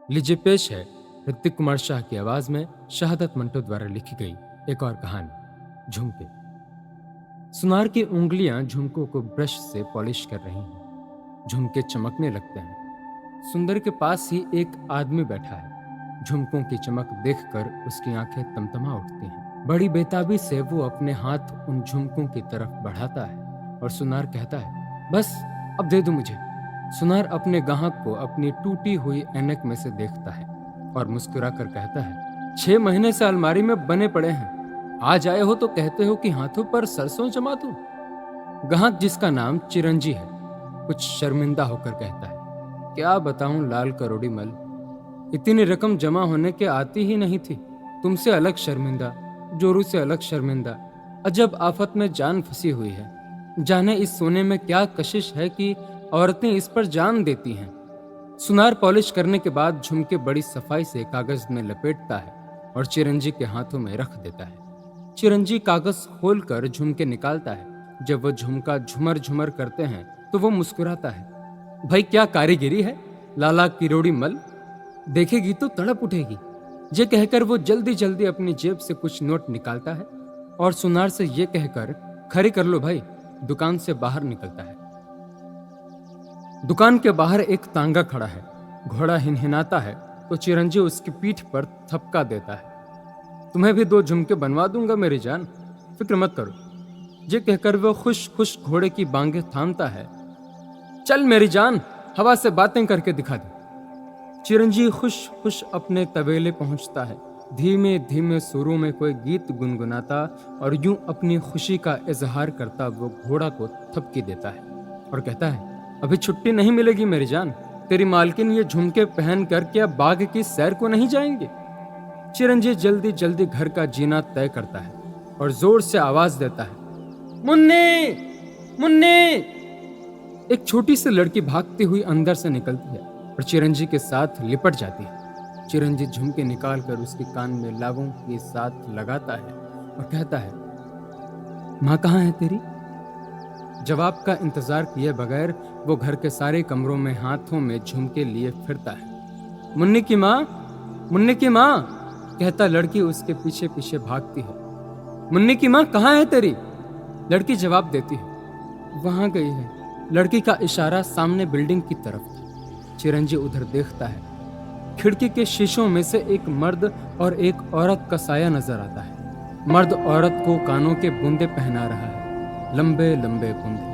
लीजिए पेश है ऋतिक कुमार शाह की आवाज में शहादत मंटो द्वारा लिखी गई एक और कहानी झुमके। सुनार की उंगलियां झुमकों को ब्रश से पॉलिश कर रही हैं। झुमके चमकने लगते हैं। सुंदर के पास ही एक आदमी बैठा है। झुमकों की चमक देखकर उसकी आंखें तमतमा उठती हैं। बड़ी बेताबी से वो अपने हाथ उन झुमकों की तरफ बढ़ाता है और सुनार कहता है, बस अब दे दो मुझे। सुनार अपने गाहक को अपनी टूटी हुई ऐनक में से देखता है और मुस्कुराकर कहता है, 6 महीने से अलमारी में बने पड़े हैं, आज आए हो तो कहते हो कि हाथों पर सरसों जमा दूं। गाहक, जिसका नाम चिरंजी है, कुछ शर्मिंदा होकर कहता है, क्या बताऊं लाल करोड़ी मल, इतनी रकम जमा होने के आती ही नहीं थी। तुमसे अलग शर्मिंदा, जोरू से अलग शर्मिंदा, अजब आफत में जान फंसी हुई है। जाने इस सोने में क्या कशिश है कि औरतें इस पर जान देती हैं। सुनार पॉलिश करने के बाद झुमके बड़ी सफाई से कागज में लपेटता है और चिरंजी के हाथों में रख देता है। चिरंजी कागज खोलकर झुमके निकालता है। जब वो झुमका झुमर झुमर करते हैं तो वो मुस्कुराता है, भाई क्या कारीगिरी है लाला किरोड़ी मल, देखेगी तो तड़प उठेगी। ये कहकर वो जल्दी जल्दी अपनी जेब से कुछ नोट निकालता है और सुनार से ये कहकर, खरी कर लो भाई, दुकान से बाहर निकलता है। दुकान के बाहर एक तांगा खड़ा है। घोड़ा हिनहिनाता है तो चिरंजी उसकी पीठ पर थपका देता है, तुम्हें भी 2 झुमके बनवा दूंगा मेरी जान, फिक्र मत करो। ये कहकर वो खुश खुश घोड़े की बांगें थामता है। चल मेरी जान, हवा से बातें करके दिखा दे। चिरंजी खुश खुश अपने तबेले पहुंचता है। धीमे धीमे सुरों में कोई गीत गुनगुनाता और यूं अपनी खुशी का इजहार करता वो घोड़ा को थपकी देता है और कहता है, अभी छुट्टी नहीं मिलेगी मेरी जान, तेरी मालकिन ये झुमके पहन कर क्या बाग की सैर को नहीं जाएंगे। चिरंजी जल्दी जल्दी घर का जीना तय करता है और जोर से आवाज देता है, मुन्नी मुन्नी। एक छोटी सी लड़की भागती हुई अंदर से निकलती है और चिरंजी के साथ लिपट जाती है। चिरंजी झुमके निकालकर उसके कान में लावों के साथ लगाता है और कहता है, माँ कहाँ है तेरी। जवाब का इंतजार किए बगैर वो घर के सारे कमरों में हाथों में झुमके लिए फिरता है। मुन्नी की माँ, मुन्नी की माँ, कहता लड़की उसके पीछे पीछे भागती है। मुन्नी की माँ कहाँ है तेरी। लड़की जवाब देती है, वहां गई है। लड़की का इशारा सामने बिल्डिंग की तरफ था। चिरंजी उधर देखता है। खिड़की के शीशों में से एक मर्द और एक औरत का साया नजर आता है। मर्द औरत को कानों के बूंदे पहना रहा है, लंबे लंबे बूंदे।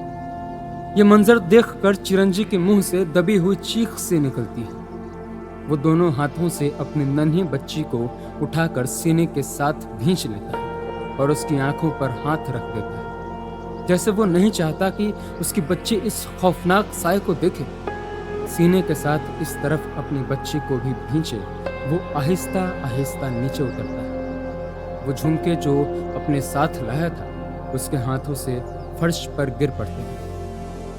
ये मंजर देखकर चिरंजी के मुंह से दबी हुई चीख से निकलती है। वो दोनों हाथों से अपनी नन्ही बच्ची को उठाकर सीने के साथ भींच लेता है और उसकी आंखों पर हाथ रख देता है, जैसे वो नहीं चाहता कि उसकी बच्ची इस खौफनाक साए को देखे। सीने के साथ इस तरफ अपनी बच्ची को भी भींचे वो आहिस्ता आहिस्ता नीचे उतरता है। वो झुमके जो अपने साथ लाया था उसके हाथों से फर्श पर गिर पड़ते हैं।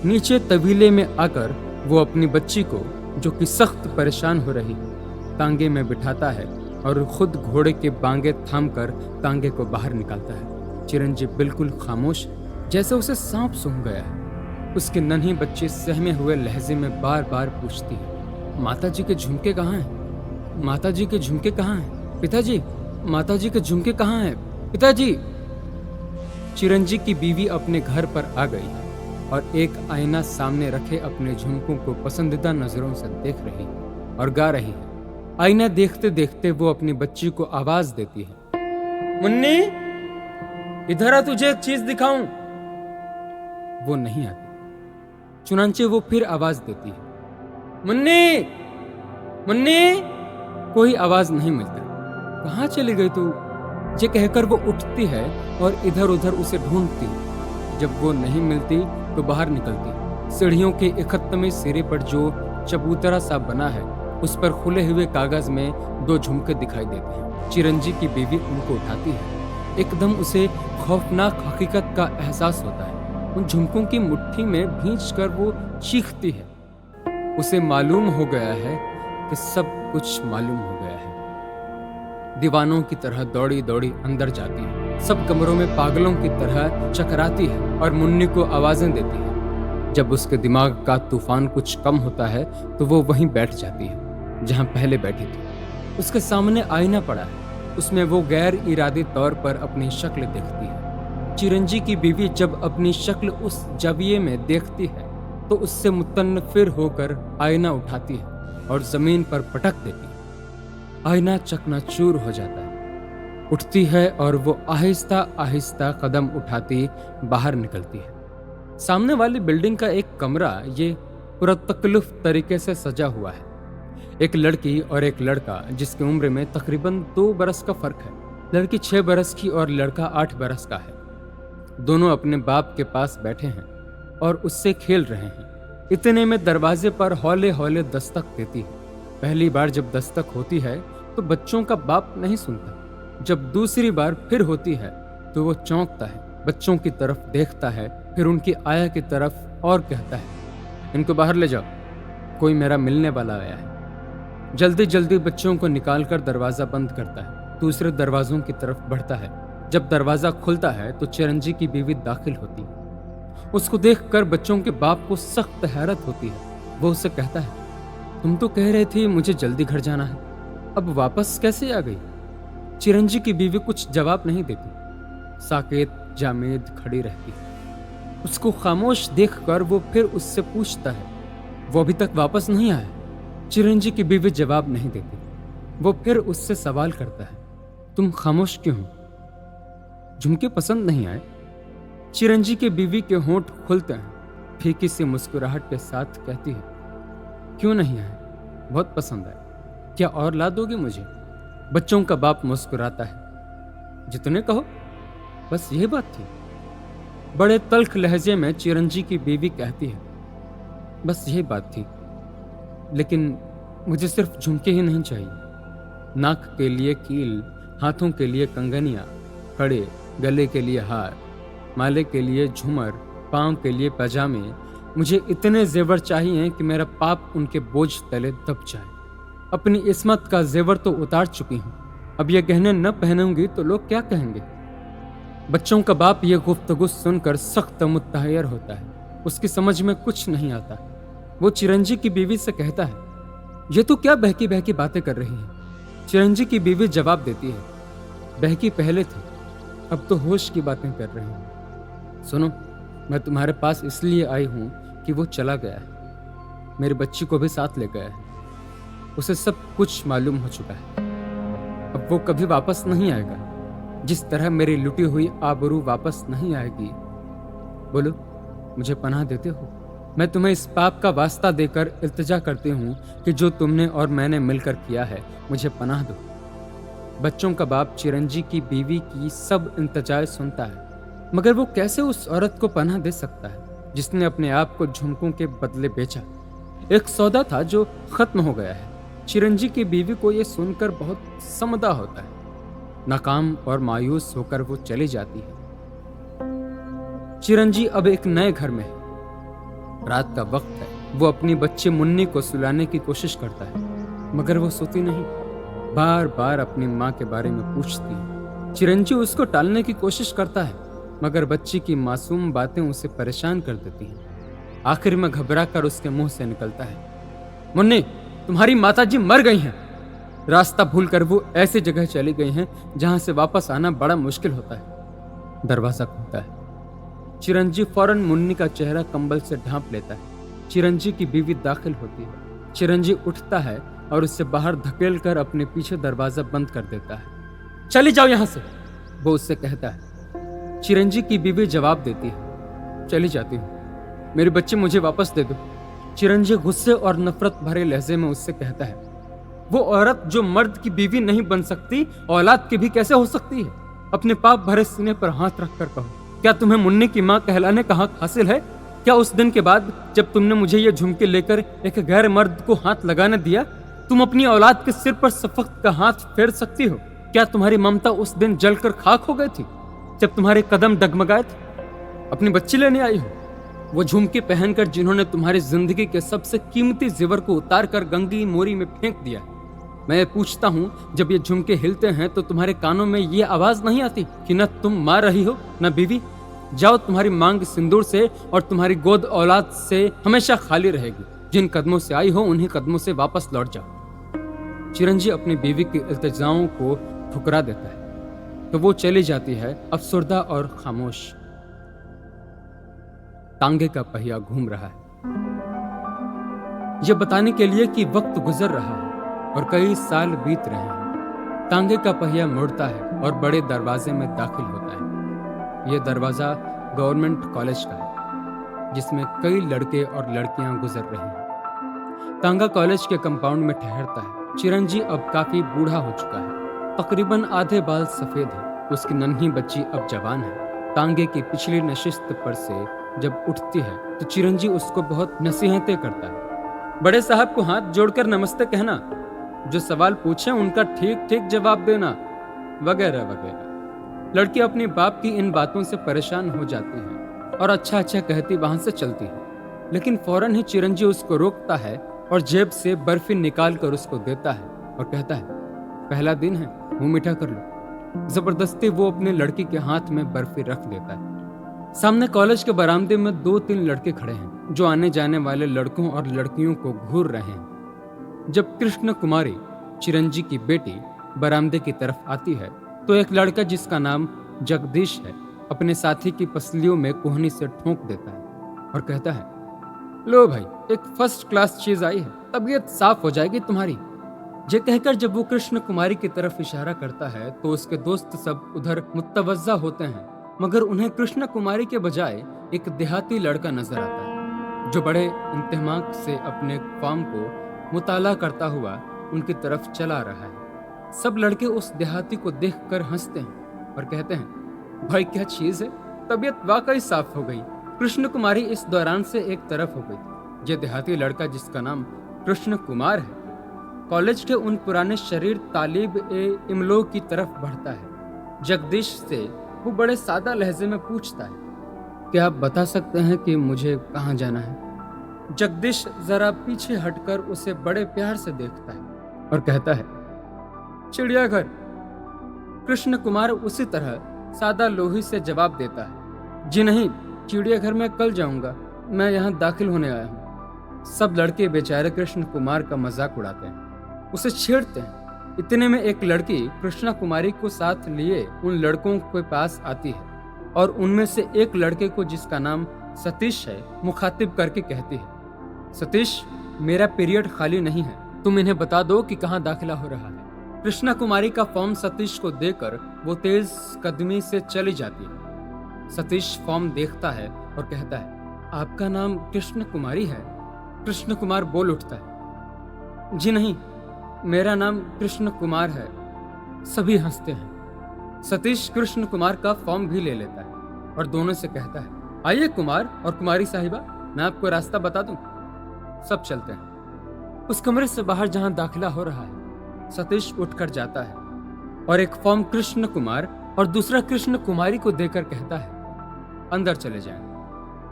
नीचे तवीले में आकर वो अपनी बच्ची को, जो कि सख्त परेशान हो रही, तांगे में बिठाता है और खुद घोड़े के बांगे थामकर तांगे को बाहर निकालता है। चिरंजी बिल्कुल खामोश है, जैसे उसे सांप सूंघ गया है। उसकी नन्ही बच्ची सहमे हुए लहजे में बार बार पूछती है, माताजी के झुमके कहाँ हैं? माताजी के झुमके कहाँ हैं? पिताजी, माताजी के झुमके कहाँ हैं? पिताजी। चिरंजी की बीवी अपने घर पर आ गई और एक आईना सामने रखे अपने झुमकों को पसंदीदा नजरों से देख रही और गा रही है। आईना देखते देखते वो अपनी बच्ची को आवाज देती है, मुन्नी इधर आ, तुझे एक चीज दिखाऊं। वो नहीं आती। चुनांचे वो फिर आवाज देती है, मुन्नी मुन्नी। कोई आवाज नहीं मिलती। कहाँ चली गई तू? ये कहकर वो उठती है और इधर उधर उसे ढूंढती है। जब वो नहीं मिलती तो बाहर निकलती। सीढ़ियों के 71वें सिरे पर जो चबूतरा सा बना है उस पर खुले हुए कागज में 2 झुमके दिखाई देते हैं। चिरंजी की बीवी उनको उठाती है। एकदम उसे खौफनाक हकीकत का एहसास होता है। उन झुमकों की मुट्ठी में भींचकर वो चीखती है। उसे मालूम हो गया है कि सब कुछ मालूम हो गया है। दीवानों की तरह दौड़ी दौड़ी अंदर जाती है। सब कमरों में पागलों की तरह चकराती है और मुन्नी को आवाजें देती है। जब उसके दिमाग का तूफान कुछ कम होता है तो वो वहीं बैठ जाती है। जहां पहले बैठी थी। उसके सामने आईना पड़ा है, उसमें वो गैर इरादी तौर पर अपनी शक्ल देखती है। चिरंजी की बीवी जब अपनी शक्ल उस जाविये में देखती है तो उससे मुतन्नफिर होकर आईना उठाती है और जमीन पर पटक देती है। आईना चकनाचूर हो जाता है, उठती है और वो आहिस्ता आहिस्ता कदम उठाती बाहर निकलती है। सामने वाली बिल्डिंग का एक कमरा ये पुरतकल्लुफ तरीके से सजा हुआ है। एक लड़की और एक लड़का जिसकी उम्र में तकरीबन 2 बरस का फर्क है। लड़की 6 बरस की और लड़का 8 बरस का है। दोनों अपने बाप के पास बैठे हैं और उससे खेल रहे हैं। इतने में दरवाजे पर हौले हौले दस्तक देती है। पहली बार जब दस्तक होती है तो बच्चों का बाप नहीं सुनता। जब दूसरी बार फिर होती है तो वो चौंकता है, बच्चों की तरफ देखता है, फिर उनकी आया की तरफ और कहता है, इनको बाहर ले जाओ, कोई मेरा मिलने वाला आया है। जल्दी जल्दी बच्चों को निकालकर दरवाजा बंद करता है, दूसरे दरवाजों की तरफ बढ़ता है। जब दरवाजा खुलता है तो चिरंजी की बीवी दाखिल होती है। उसको देखकर बच्चों के बाप को सख्त हैरत होती है। वो उससे कहता है, तुम तो कह रहे थे मुझे जल्दी घर जाना है, अब वापस कैसे आ गई? चिरंजी की बीवी कुछ जवाब नहीं देती, साकेत जामेद खड़ी रहती है। उसको खामोश देखकर वो फिर उससे पूछता है, वो अभी तक वापस नहीं आया? चिरंजी की बीवी जवाब नहीं देती। वो फिर उससे सवाल करता है, तुम खामोश क्यों हो? झुमके पसंद नहीं आए? चिरंजी के बीवी के होंठ खुलते हैं, फीकी सी मुस्कुराहट के साथ कहती है, क्यों नहीं आए? बहुत पसंद आए। क्या और ला दोगे मुझे? बच्चों का बाप मुस्कुराता है, जितने कहो, बस यही बात थी। बड़े तल्ख लहजे में चिरंजी की बीवी कहती है, बस यही बात थी, लेकिन मुझे सिर्फ झुमके ही नहीं चाहिए। नाक के लिए कील, हाथों के लिए कंगनियां, कड़े, गले के लिए हार, माले के लिए झूमर, पांव के लिए पजामे। मुझे इतने जेवर चाहिए कि मेरा पाप उनके बोझ तले दब जाए। अपनी इस्मत का जेवर तो उतार चुकी हूं, अब ये गहने न पहनूंगी तो लोग क्या कहेंगे? बच्चों का बाप ये गुफ्तगू सुनकर सख्त मुतहयर होता है। उसकी समझ में कुछ नहीं आता। वो चिरंजी की बीवी से कहता है, ये तो क्या बहकी बहकी बातें कर रही है? चिरंजी की बीवी जवाब देती है, बहकी पहले थी, अब तो होश की बातें कर रही हूं। सुनो, मैं तुम्हारे पास इसलिए आई हूं कि वो चला गया है, मेरी बच्ची को भी साथ ले गया है। उसे सब कुछ मालूम हो चुका है। अब वो कभी वापस नहीं आएगा, जिस तरह मेरी लुटी हुई आबरू वापस नहीं आएगी। बोलो, मुझे पनाह देते हो? मैं तुम्हें इस पाप का वास्ता देकर इल्तिजा करती हूँ कि जो तुमने और मैंने मिलकर किया है, मुझे पनाह दो। बच्चों का बाप चिरंजी की बीवी की सब इंतजाएं सुनता है, मगर वो कैसे उस औरत को पनाह दे सकता है जिसने अपने आप को झुमकों के बदले बेचा? एक सौदा था जो खत्म हो गया है। चिरंजी की बीवी को यह सुनकर बहुत समदा होता है। नाकाम और मायूस होकर वो चली जाती है। चिरंजी अब एक नए घर में है। रात का वक्त है। वो अपनी बच्ची मुन्नी को सुलाने की कोशिश करता है, मगर वो सोती नहीं। बार बार अपनी माँ के बारे में पूछती है। चिरंजी उसको टालने की कोशिश करता है, मगर बच्ची की मासूम बातें उसे परेशान कर देती हैं। आखिर में घबरा कर उसके मुंह से निकलता है, मुन्नी, तुम्हारी माताजी मर गई हैं। रास्ता भूलकर वो ऐसी जगह चली गई हैं जहां से वापस आना बड़ा मुश्किल होता है। दरवाजा खुलता है। चिरंजी फौरन मुन्नी का चेहरा कंबल से ढांप लेता है। चिरंजी की बीवी दाखिल होती है। चिरंजी उठता है और उससे बाहर धकेल कर अपने पीछे दरवाजा बंद कर देता है। चली जाओ यहां से, वो उससे कहता है। चिरंजी की बीवी जवाब देती है, चली जाती हूँ, मेरी बच्ची मुझे वापस दे दो। चिरंजी गुस्से और नफरत भरे लहजे में उससे कहता है, वो औरत जो मर्द की बीवी नहीं बन सकती, औलाद की भी कैसे हो सकती है? अपने पाप भरे सीने पर हाथ रखकर कहो, क्या तुम्हें मुन्नी की माँ कहलाने का हक हासिल है? क्या उस दिन के बाद जब तुमने मुझे ये झुमके लेकर एक गैर मर्द को हाथ लगाने दिया, तुम अपनी औलाद के सिर पर सफक्त का हाथ फेर सकती हो? क्या तुम्हारी ममता उस दिन जलकर खाक हो गई थी जब तुम्हारे कदम डगमगाए थे? अपनी बच्ची लेने आई हो, वो झुमके पहनकर जिन्होंने तुम्हारी जिंदगी के सबसे कीमती जेवर को उतार कर गंगी मोरी में फेंक दिया। मैं पूछता हूँ, जब ये झुमके हिलते हैं तो तुम्हारे कानों में ये आवाज नहीं आती कि न तुम माँ रही हो न बीवी? जाओ, तुम्हारी मांग सिंदूर से और तुम्हारी गोद औलाद से हमेशा खाली रहेगी। जिन कदमों से आई हो उन्हीं कदमों से वापस लौट जाओ। चिरंजी अपनी बीवी की इल्तिजाओं को ठुकरा देता है तो वो चली जाती है अफसुर्दा और खामोश। तांगे का पहिया घूम रहा है, यह बताने के लिए कि वक्त गुजर रहा है और कई साल बीत रहे हैं। तांगे का पहिया मुड़ता है और बड़े दरवाजे में दाखिल होता है। यह दरवाजा गवर्नमेंट कॉलेज का है जिसमें कई लड़के और लड़कियां गुजर रही हैं। तांगा कॉलेज के कंपाउंड में ठहरता है। चिरंजी अब काफी बूढ़ा हो चुका है, तकरीबन आधे बाल सफेद है। उसकी नन्ही बच्ची अब जवान है। तांगे की पिछली नशिस्त पर से जब उठती है तो चिरंजी उसको बहुत नसीहतें करता है। बड़े साहब को हाथ जोड़कर नमस्ते कहना, जो सवाल पूछे उनका ठीक ठीक जवाब देना, वगैरह वगैरह। लड़की अपने बाप की इन बातों से परेशान हो जाती है और अच्छा अच्छा कहती वहां से चलती है, लेकिन फौरन ही चिरंजी उसको रोकता है और जेब से बर्फी निकाल कर उसको देता है और कहता है, पहला दिन है, मुंह मीठा कर लो। जबरदस्ती वो अपने लड़की के हाथ में बर्फी रख देता है। सामने कॉलेज के बरामदे में 2-3 लड़के खड़े हैं जो आने जाने वाले लड़कों और लड़कियों को घूर रहे हैं। जब कृष्ण कुमारी, चिरंजी की बेटी, बरामदे की तरफ आती है तो एक लड़का जिसका नाम जगदीश है अपने साथी की पसलियों में कोहनी से ठोंक देता है और कहता है, लो भाई, एक फर्स्ट क्लास चीज आई है, तबीयत साफ हो जाएगी तुम्हारी। ये कहकर जब वो कृष्ण कुमारी की तरफ इशारा करता है तो उसके दोस्त सब उधर मुतवज्जा होते हैं, मगर उन्हें कृष्ण कुमारी के बजाय एक देहाती लड़का नजर आता है जो बड़े इंतमाक से अपने फॉर्म को मुताला करता हुआ उनकी तरफ चला रहा है। सब लड़के उस देहाती को देखकर हंसते हैं और कहते हैं, भाई क्या चीज है, तबीयत वाकई साफ हो गई। कृष्ण कुमारी इस दौरान से एक तरफ हो गई। यह देहाती लड़का जिसका नाम कृष्ण कुमार है कॉलेज के उन पुराने शरीर तालिब ए इमलो की तरफ बढ़ता है। जगदीश से वो बड़े सादा लहजे में पूछता है, क्या आप बता सकते हैं कि मुझे कहाँ जाना है? जगदीश जरा पीछे हटकर उसे बड़े प्यार से देखता है और कहता है, चिड़ियाघर। कृष्ण कुमार उसी तरह सादा लोही से जवाब देता है, जी नहीं, चिड़ियाघर में कल जाऊंगा, मैं यहाँ दाखिल होने आया हूँ। सब लड़के बेचारे कृष्ण कुमार का मजाक उड़ाते हैं, उसे छेड़ते हैं। इतने में एक लड़की कृष्णा कुमारी को साथ लिए उन लड़कों के पास आती है और उनमें से एक लड़के को जिसका नाम सतीश है मुखातिब करके कहती है, सतीश, मेरा पीरियड खाली नहीं है, तुम इन्हें बता दो कि कहाँ दाखिला हो रहा है। कृष्णा कुमारी का फॉर्म सतीश को देकर वो तेज कदमी से चली जाती है। सतीश फॉर्म देखता है और कहता है, आपका नाम कृष्ण कुमारी है? कृष्ण कुमार बोल उठता है, जी नहीं, मेरा नाम कृष्ण कुमार है। सभी हंसते हैं। सतीश कृष्ण कुमार का फॉर्म भी ले लेता है और दोनों से कहता है, आइए कुमार और कुमारी साहिबा, मैं आपको रास्ता बता दूं। सब चलते हैं। उस कमरे से बाहर जहां दाखिला हो रहा है सतीश उठकर जाता है और एक फॉर्म कृष्ण कुमार और दूसरा कृष्ण कुमारी को देकर कहता है, अंदर चले जाएं।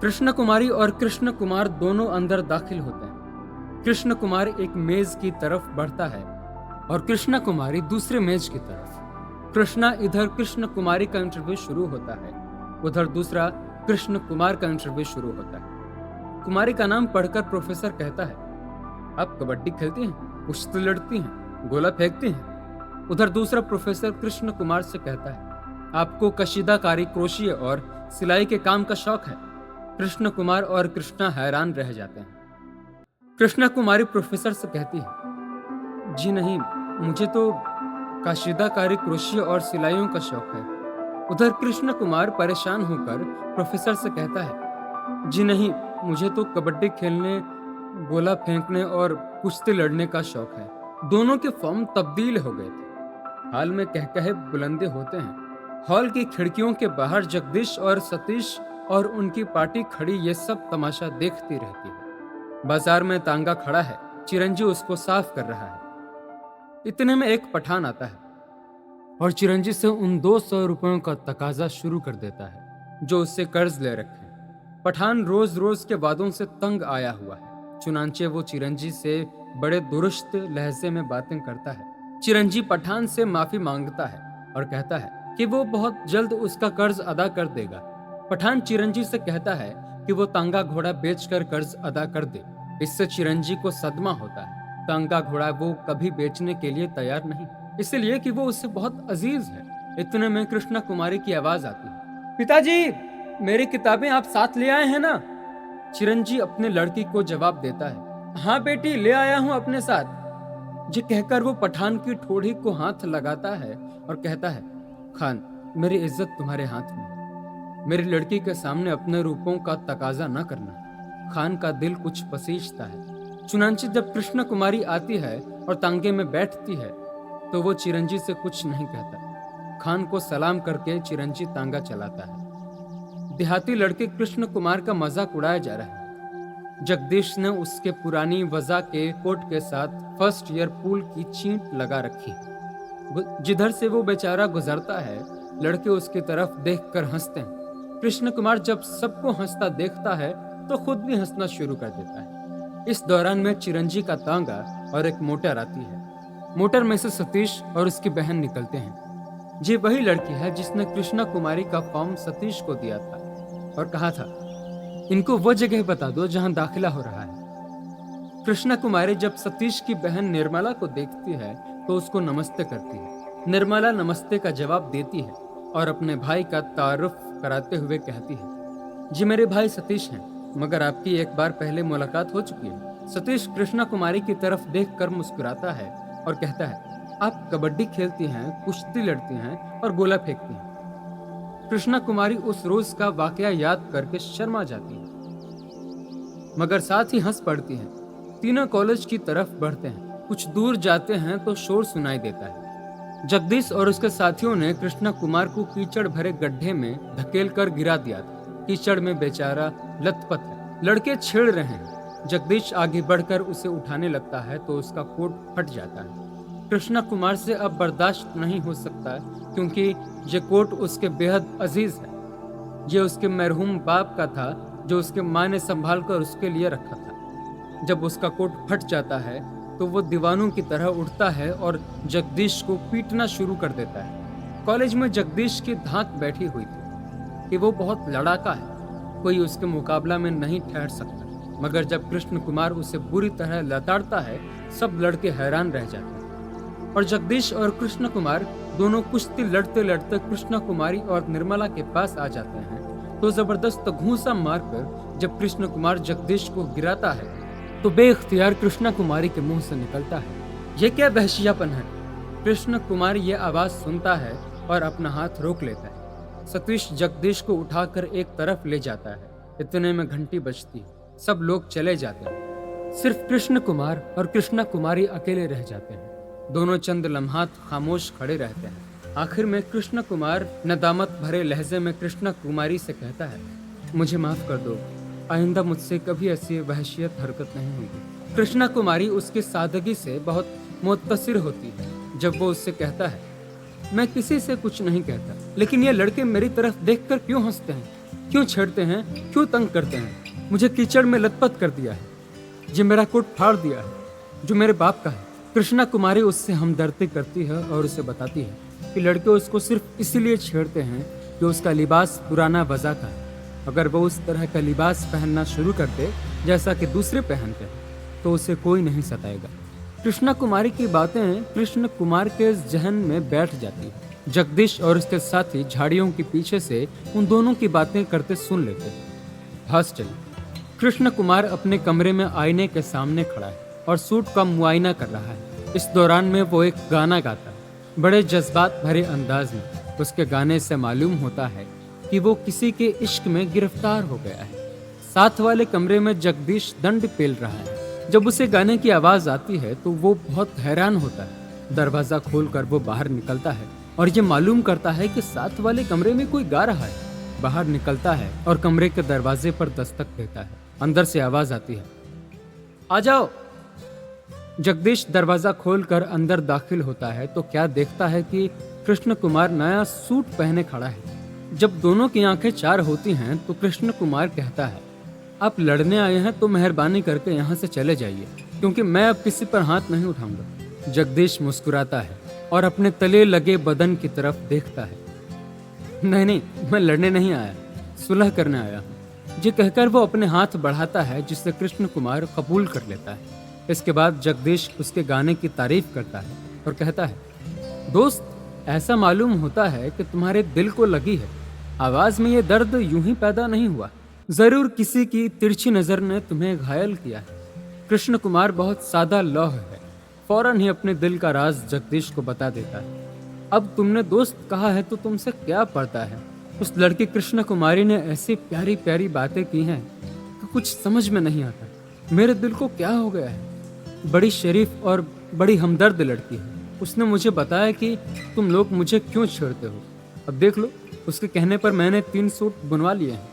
कृष्ण कुमारी और कृष्ण कुमार दोनों अंदर दाखिल होते हैं। कृष्ण कुमार एक मेज की तरफ बढ़ता है और कृष्णा कुमारी दूसरे मेज की तरफ। कृष्णा इधर कृष्ण कुमारी का इंटरव्यू शुरू होता है, उधर दूसरा कृष्ण कुमार का इंटरव्यू शुरू होता है। कुमारी का नाम पढ़कर प्रोफेसर कहता है, आप कबड्डी खेलती हैं, कुश्ती लड़ती हैं, गोला फेंकती हैं। उधर दूसरा प्रोफेसर कृष्ण कुमार से कहता है, आपको कशीदाकारी, क्रोशिया और सिलाई के काम का शौक है। कृष्ण कुमार और कृष्णा हैरान रह जाते हैं। कृष्णा कुमारी प्रोफेसर से कहती है, जी नहीं, मुझे तो कशीदाकारी, क्रोशिया और सिलाइयों का शौक है। उधर कृष्ण कुमार परेशान होकर प्रोफेसर से कहता है, जी नहीं, मुझे तो कबड्डी खेलने, गोला फेंकने और कुश्ती लड़ने का शौक है। दोनों के फॉर्म तब्दील हो गए थे। हाल में कहकहे बुलंदे होते हैं। हॉल की खिड़कियों के बाहर जगदीश और सतीश और उनकी पार्टी खड़ी ये सब तमाशा देखती रहती है। बाजार में तांगा खड़ा है, चिरंजी उसको साफ कर रहा है। इतने में एक पठान आता है और चिरंजी से उन 200 रुपयों का तकाजा शुरू कर देता है जो उससे कर्ज ले रखे। पठान रोज रोज के वादों से तंग आया हुआ है, चुनांचे वो चिरंजी से बड़े दुरुस्त लहजे में बातें करता है। चिरंजी पठान से माफी मांगता है और कहता है कि वो बहुत जल्द उसका कर्ज अदा कर देगा। पठान चिरंजी से कहता है कि वो तांगा घोड़ा बेचकर कर्ज अदा कर दे। इससे चिरंजी को सदमा होता है। टांगा घोड़ा वो कभी बेचने के लिए तैयार नहीं, इसलिए कि वो उससे बहुत अजीज है। इतने में कृष्णा कुमारी की आवाज आती है, पिताजी, मेरी किताबें आप साथ ले आए हैं ना? चिरंजी अपने लड़की को जवाब देता है, हाँ बेटी, ले आया हूं अपने साथ। ये कहकर वो पठान की ठोड़ी को हाथ लगाता है और कहता है, खान, मेरी इज्जत तुम्हारे हाथ में है। मेरी लड़की के सामने अपने रूपों का तकाजा न करना। खान का दिल कुछ पसीजता है। चुनांची जब कृष्ण कुमारी आती है और तांगे में बैठती है तो वो चिरंजी से कुछ नहीं कहता। खान को सलाम करके चिरंजी तांगा चलाता है। देहाती लड़के कृष्ण कुमार का मजाक उड़ाया जा रहा है। जगदीश ने उसके पुरानी वजह के कोट के साथ फर्स्ट ईयर पूल की चींट लगा रखी। जिधर से वो बेचारा गुजरता है, लड़के उसकी तरफ देखकर हंसते हैं। कृष्ण कुमार जब सबको हंसता देखता है तो खुद भी हंसना शुरू कर देता है। इस दौरान में चिरंजी का तांगा और एक मोटर आती है। मोटर में से सतीश और उसकी बहन निकलते हैं। ये वही लड़की है जिसने कृष्णा कुमारी का फॉर्म सतीश को दिया था और कहा था, इनको वो जगह बता दो जहां दाखिला हो रहा है। कृष्णा कुमारी जब सतीश की बहन निर्मला को देखती है तो उसको नमस्ते करती है। निर्मला नमस्ते का जवाब देती है और अपने भाई का तारुफ कराते हुए कहती है, जी मेरे भाई सतीश हैं, मगर आपकी एक बार पहले मुलाकात हो चुकी है। सतीश कृष्णा कुमारी की तरफ देखकर मुस्कुराता है और कहता है, आप कबड्डी खेलती हैं, कुश्ती लड़ती हैं और गोला फेंकती हैं। कृष्णा कुमारी उस रोज का वाकया याद करके शर्मा जाती है, मगर साथ ही हंस पड़ती है। तीनों कॉलेज की तरफ बढ़ते हैं। कुछ दूर जाते हैं तो शोर सुनाई देता है। जगदीश और उसके साथियों ने कृष्णा कुमार को कीचड़ भरे गड्ढे में धकेल कर गिरा दिया था। कीचड़ में बेचारा लथपथ है। लड़के छेड़ रहे हैं। जगदीश आगे बढ़कर उसे उठाने लगता है तो उसका कोट फट जाता है। कृष्णा कुमार से अब बर्दाश्त नहीं हो सकता क्योंकि ये कोट उसके बेहद अजीज है। ये उसके मरहूम बाप का था जो उसके माँ ने संभाल कर उसके लिए रखा था। जब उसका कोट फट जाता है तो वो दीवानों की तरह उठता है और जगदीश को पीटना शुरू कर देता है। कॉलेज में जगदीश की धाक बैठी हुई थी कि वो बहुत लड़ाका है, कोई उसके मुकाबला में नहीं ठहर सकता। मगर जब कृष्ण कुमार उसे बुरी तरह लताड़ता है, सब लड़के हैरान रह जाते हैं। और जगदीश और कृष्ण कुमार दोनों कुश्ती लड़ते लड़ते कृष्ण कुमारी और निर्मला के पास आ जाते हैं तो जबरदस्त घूंसा मारकर जब कृष्ण कुमार जगदीश को गिराता है तो बेइख्तियार कृष्णा कुमारी के मुंह से निकलता है, ये क्या वहशियापन है। कृष्ण कुमार ये आवाज सुनता है और अपना हाथ रोक लेता है। सतीश जगदीश को उठाकर एक तरफ ले जाता है। इतने में घंटी बजती है। सब लोग चले जाते हैं। सिर्फ कृष्ण कुमार और कृष्णा कुमारी अकेले रह जाते हैं। दोनों चंद लम्हात खामोश खड़े रहते हैं। आखिर में कृष्ण कुमार नदामत भरे लहजे में कृष्णा कुमारी से कहता है, मुझे माफ कर दो, आइंदा मुझसे कभी ऐसी वहशियत हरकत नहीं होगी। कृष्णा कुमारी उसकी सादगी से बहुत मुत्तसिर होती है। जब वो उससे कहता है, मैं किसी से कुछ नहीं कहता, लेकिन ये लड़के मेरी तरफ देखकर क्यों हंसते हैं, क्यों छेड़ते हैं, क्यों तंग करते हैं। मुझे कीचड़ में लथपथ कर दिया है, ये मेरा कोट फाड़ दिया है जो मेरे बाप का है। कृष्णा कुमारी उससे हमदर्दी करती है और उसे बताती है कि लड़के उसको सिर्फ इसीलिए छेड़ते हैं कि उसका लिबास पुराना वजह का है। अगर वो उस तरह का लिबास पहनना शुरू कर दे जैसा कि दूसरे पहनते हैं तो उसे कोई नहीं सताएगा। कृष्णा कुमारी की बातें कृष्ण कुमार के जहन में बैठ जाती है। जगदीश और उसके साथी झाड़ियों के पीछे से उन दोनों की बातें करते सुन लेते हैं। हॉस्टल। कृष्ण कुमार अपने कमरे में आईने के सामने खड़ा है और सूट का मुआयना कर रहा है। इस दौरान में वो एक गाना गाता है, बड़े जज्बात भरे अंदाज में। उसके गाने से मालूम होता है कि वो किसी के इश्क में गिरफ्तार हो गया है। साथ वाले कमरे में जगदीश दंड पेल रहा है। जब उसे गाने की आवाज आती है तो वो बहुत हैरान होता है। दरवाजा खोलकर वो बाहर निकलता है और ये मालूम करता है कि साथ वाले कमरे में कोई गा रहा है। बाहर निकलता है और कमरे के दरवाजे पर दस्तक देता है। अंदर से आवाज आती है, आ जाओ। जगदीश दरवाजा खोलकर अंदर दाखिल होता है तो क्या देखता है कि कृष्ण कुमार नया सूट पहने खड़ा है। जब दोनों की आंखें चार होती हैं तो कृष्ण कुमार कहता है, आप लड़ने आए हैं तो मेहरबानी करके यहाँ से चले जाइए, क्योंकि मैं अब किसी पर हाथ नहीं उठाऊंगा। जगदीश मुस्कुराता है और अपने तले लगे बदन की तरफ देखता है। नहीं, मैं लड़ने नहीं आया, सुलह करने आया हूँ। ये कहकर वो अपने हाथ बढ़ाता है जिसे कृष्ण कुमार कबूल कर लेता है। इसके बाद जगदीश उसके गाने की तारीफ करता है और कहता है, दोस्त, ऐसा मालूम होता है कि तुम्हारे दिल को लगी है। आवाज में ये दर्द यूं ही पैदा नहीं हुआ, जरूर किसी की तिरछी नजर ने तुम्हें घायल किया है। कृष्ण कुमार बहुत सादा लौह है, फौरन ही अपने दिल का राज जगदीश को बता देता है। अब तुमने दोस्त कहा है तो तुमसे क्या पड़ता है। उस लड़की कृष्ण कुमारी ने ऐसी प्यारी प्यारी बातें की हैं कि कुछ समझ में नहीं आता। मेरे दिल को क्या हो गया है। बड़ी शरीफ और बड़ी हमदर्द लड़की है। उसने मुझे बताया कि तुम लोग मुझे क्यों छेड़ते हो। अब देख लो, उसके कहने पर मैंने 3 सूट बुनवा लिए हैं।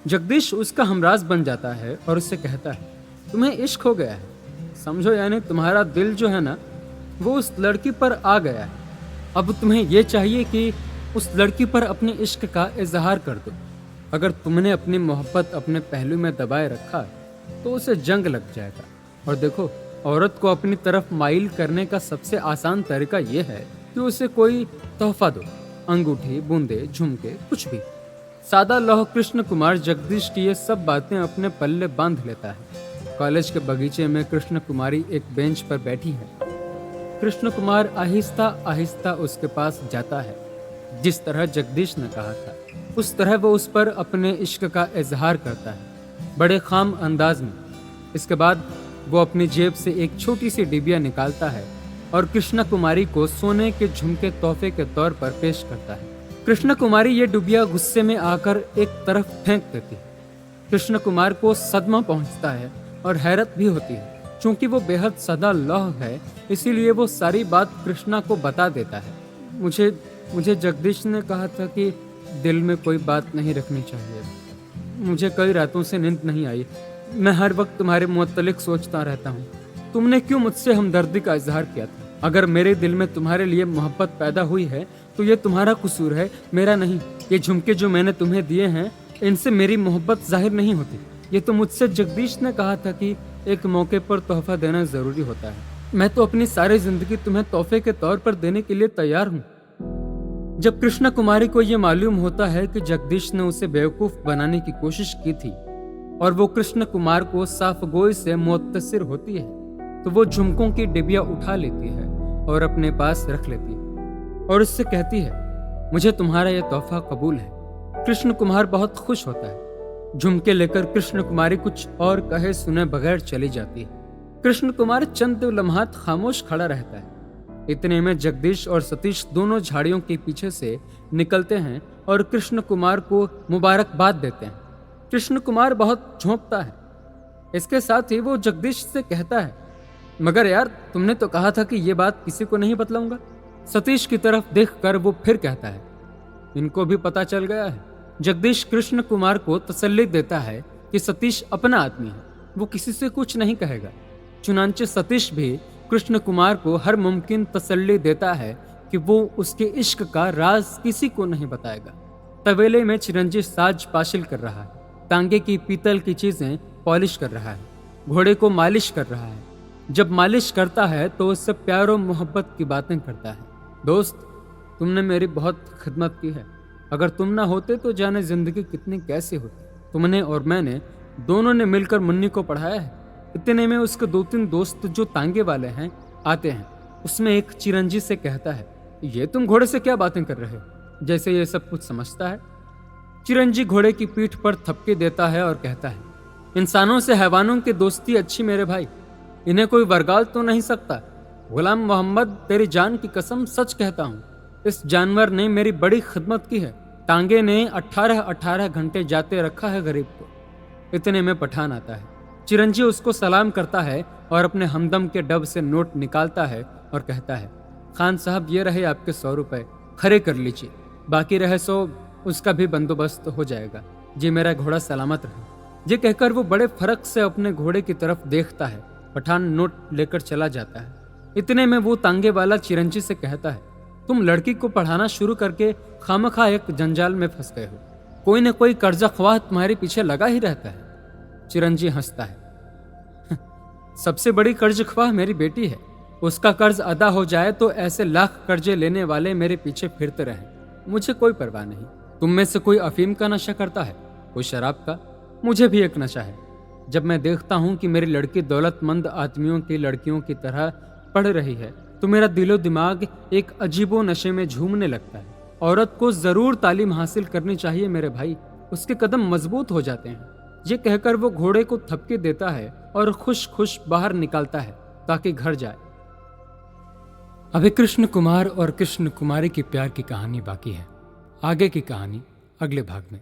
जगदीश उसका हमराज बन जाता है और उससे कहता है, तुम्हें इश्क हो गया है, समझो, यानी तुम्हारा दिल जो है ना, वो उस लड़की पर आ गया है। अब तुम्हें ये चाहिए कि उस लड़की पर अपने इश्क का इजहार कर दो। अगर तुमने अपनी मोहब्बत अपने पहलू में दबाए रखा तो उसे जंग लग जाएगा। और देखो, औरत को अपनी तरफ माइल करने का सबसे आसान तरीका यह है कि उसे कोई तोहफा दो, अंगूठी, बूंदे, झुमके, कुछ भी। सादा लौह कृष्ण कुमार जगदीश की ये सब बातें अपने पल्ले बांध लेता है। कॉलेज के बगीचे में कृष्ण कुमारी एक बेंच पर बैठी है। कृष्ण कुमार आहिस्ता आहिस्ता उसके पास जाता है। जिस तरह जगदीश ने कहा था उस तरह वो उस पर अपने इश्क का इजहार करता है, बड़े खाम अंदाज में। इसके बाद वो अपनी जेब से एक छोटी सी डिबिया निकालता है और कृष्ण कुमारी को सोने के झुमके तोहफे के तौर पर पेश करता है। कृष्ण कुमारी ये डिबिया गुस्से में आकर एक तरफ फेंक देती है। कृष्ण कुमार को सदमा पहुंचता है और हैरत भी होती है। चूंकि वो बेहद सदा लौह है, इसीलिए वो सारी बात कृष्णा को बता देता है। मुझे जगदीश ने कहा था कि दिल में कोई बात नहीं रखनी चाहिए। मुझे कई रातों से नींद नहीं आई। मैं हर वक्त तुम्हारे मुतल्लिक सोचता रहता हूँ। तुमने क्यों मुझसे हमदर्दी का इजहार किया था। अगर मेरे दिल में तुम्हारे लिए मोहब्बत पैदा हुई है तो ये तुम्हारा कसूर है, मेरा नहीं। ये झुमके जो मैंने तुम्हें दिए हैं, इनसे मेरी मोहब्बत जाहिर नहीं होती। ये तो मुझसे जगदीश ने कहा था कि एक मौके पर तोहफा देना जरूरी होता है। मैं तो अपनी सारी जिंदगी तुम्हें तोहफे के तौर पर देने के लिए तैयार हूँ। जब कृष्ण कुमारी को यह मालूम होता है कि जगदीश ने उसे बेवकूफ बनाने की कोशिश की थी और वो कृष्ण कुमार को साफगोई से मुत्तसिर होती है, तो वो झुमकों की डिबिया उठा लेती है और अपने पास रख लेती है और उससे कहती है, मुझे तुम्हारा यह तोहफा कबूल है। कृष्ण कुमार बहुत खुश होता है। झुमके लेकर कृष्ण कुमारी कुछ और कहे सुने बगैर चली जाती है। कृष्ण कुमार चंद लम्हात खामोश खड़ा रहता है। इतने में जगदीश और सतीश दोनों झाड़ियों के पीछे से निकलते हैं और कृष्ण कुमार को मुबारकबाद देते हैं। कृष्ण कुमार बहुत झोंकता है। इसके साथ ही वो जगदीश से कहता है, मगर यार, तुमने तो कहा था कि ये बात किसी को नहीं बतलाऊंगा। सतीश की तरफ देखकर वो फिर कहता है, इनको भी पता चल गया है। जगदीश कृष्ण कुमार को तसल्ली देता है कि सतीश अपना आदमी है, वो किसी से कुछ नहीं कहेगा। चुनांचे सतीश भी कृष्ण कुमार को हर मुमकिन तसल्ली देता है कि वो उसके इश्क का राज किसी को नहीं बताएगा। तवेले में चिरंजी साज पाशिल कर रहा है, तांगे की पीतल की चीजें पॉलिश कर रहा है, घोड़े को मालिश कर रहा है। जब मालिश करता है तो उससे प्यार और मोहब्बत की बातें करता है। दोस्त, तुमने मेरी बहुत खिदमत की है। अगर तुम ना होते तो जाने जिंदगी कितनी कैसी होती। तुमने और मैंने दोनों ने मिलकर मुन्नी को पढ़ाया है। इतने में उसके 2-3 दोस्त जो तांगे वाले हैं आते हैं। उसमें एक चिरंजी से कहता है, ये तुम घोड़े से क्या बातें कर रहे हो, जैसे ये सब कुछ समझता है। चिरंजी घोड़े की पीठ पर थपकी देता है और कहता है, इंसानों से हैवानों की दोस्ती अच्छी मेरे भाई, इन्हें कोई वर्गाल तो नहीं सकता। गुलाम मोहम्मद, तेरी जान की कसम सच कहता हूँ, इस जानवर ने मेरी बड़ी खिदमत की है। तांगे ने 18 घंटे जाते रखा है गरीब को। इतने में पठान आता है। चिरंजी उसको सलाम करता है और अपने हमदम के डब से नोट निकालता है और कहता है, खान साहब, ये रहे आपके 100 रुपए, खरे कर लीजिए। बाकी रहे 100, उसका भी बंदोबस्त हो जाएगा। जी, मेरा घोड़ा सलामत रहे। ये कहकर वो बड़े फर्क से अपने घोड़े की तरफ देखता है। पठान नोट लेकर चला जाता है। इतने में वो तांगे वाला चिरंजी से कहता है, तुम लड़की को पढ़ाना शुरू करके खामखा एक जंजाल में फंस गए हो। कोई न कोई कर्जा ख्वाह तुम्हारे पीछे लगा ही रहता है। चिरंजी हंसता है, सबसे बड़ी कर्ज ख्वाह मेरी बेटी है। उसका कर्ज अदा हो जाए तो ऐसे लाख कर्जे लेने वाले मेरे पीछे फिरते रहें, मुझे कोई परवाह नहीं। तुम में से कोई अफीम का नशा करता है, कोई शराब का, मुझे भी एक नशा है। जब मैं देखता हूँ कि मेरी लड़की दौलतमंद आदमियों की लड़कियों की तरह पढ़ रही है तो मेरा दिलो दिमाग एक अजीबो नशे में झूमने लगता है। औरत को जरूर तालीम हासिल करनी चाहिए मेरे भाई, उसके कदम मजबूत हो जाते हैं। ये कहकर वो घोड़े को थपकी देता है और खुश खुश बाहर निकालता है ताकि घर जाए। अभी कृष्ण कुमार और कृष्ण कुमारी की प्यार की कहानी बाकी है। आगे की कहानी अगले भाग में।